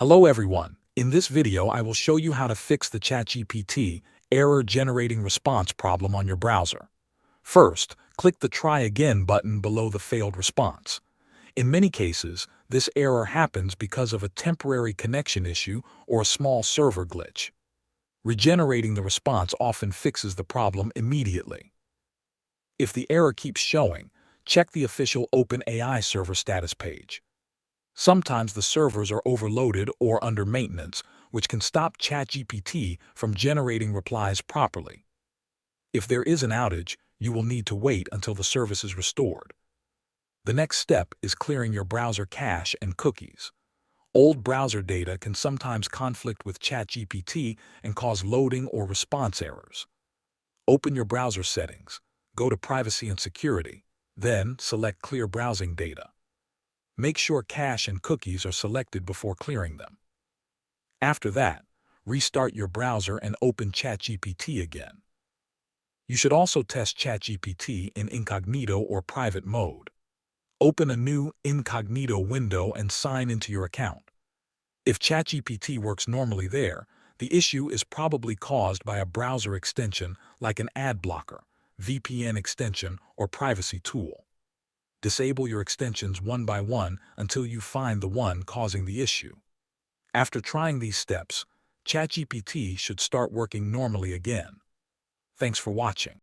Hello everyone. In this video, I will show you how to fix the ChatGPT error-generating response problem on your browser. First, click the Try Again button below the failed response. In many cases, this error happens because of a temporary connection issue or a small server glitch. Regenerating the response often fixes the problem immediately. If the error keeps showing, check the official OpenAI server status page. Sometimes the servers are overloaded or under maintenance, which can stop ChatGPT from generating replies properly. If there is an outage, you will need to wait until the service is restored. The next step is clearing your browser cache and cookies. Old browser data can sometimes conflict with ChatGPT and cause loading or response errors. Open your browser settings, go to Privacy and Security, then select Clear Browsing Data. Make sure cache and cookies are selected before clearing them. After that, restart your browser and open ChatGPT again. You should also test ChatGPT in incognito or private mode. Open a new incognito window and sign into your account. If ChatGPT works normally there, the issue is probably caused by a browser extension like an ad blocker, VPN extension, or privacy tool. Disable your extensions one by one until you find the one causing the issue. After trying these steps, ChatGPT should start working normally again. Thanks for watching.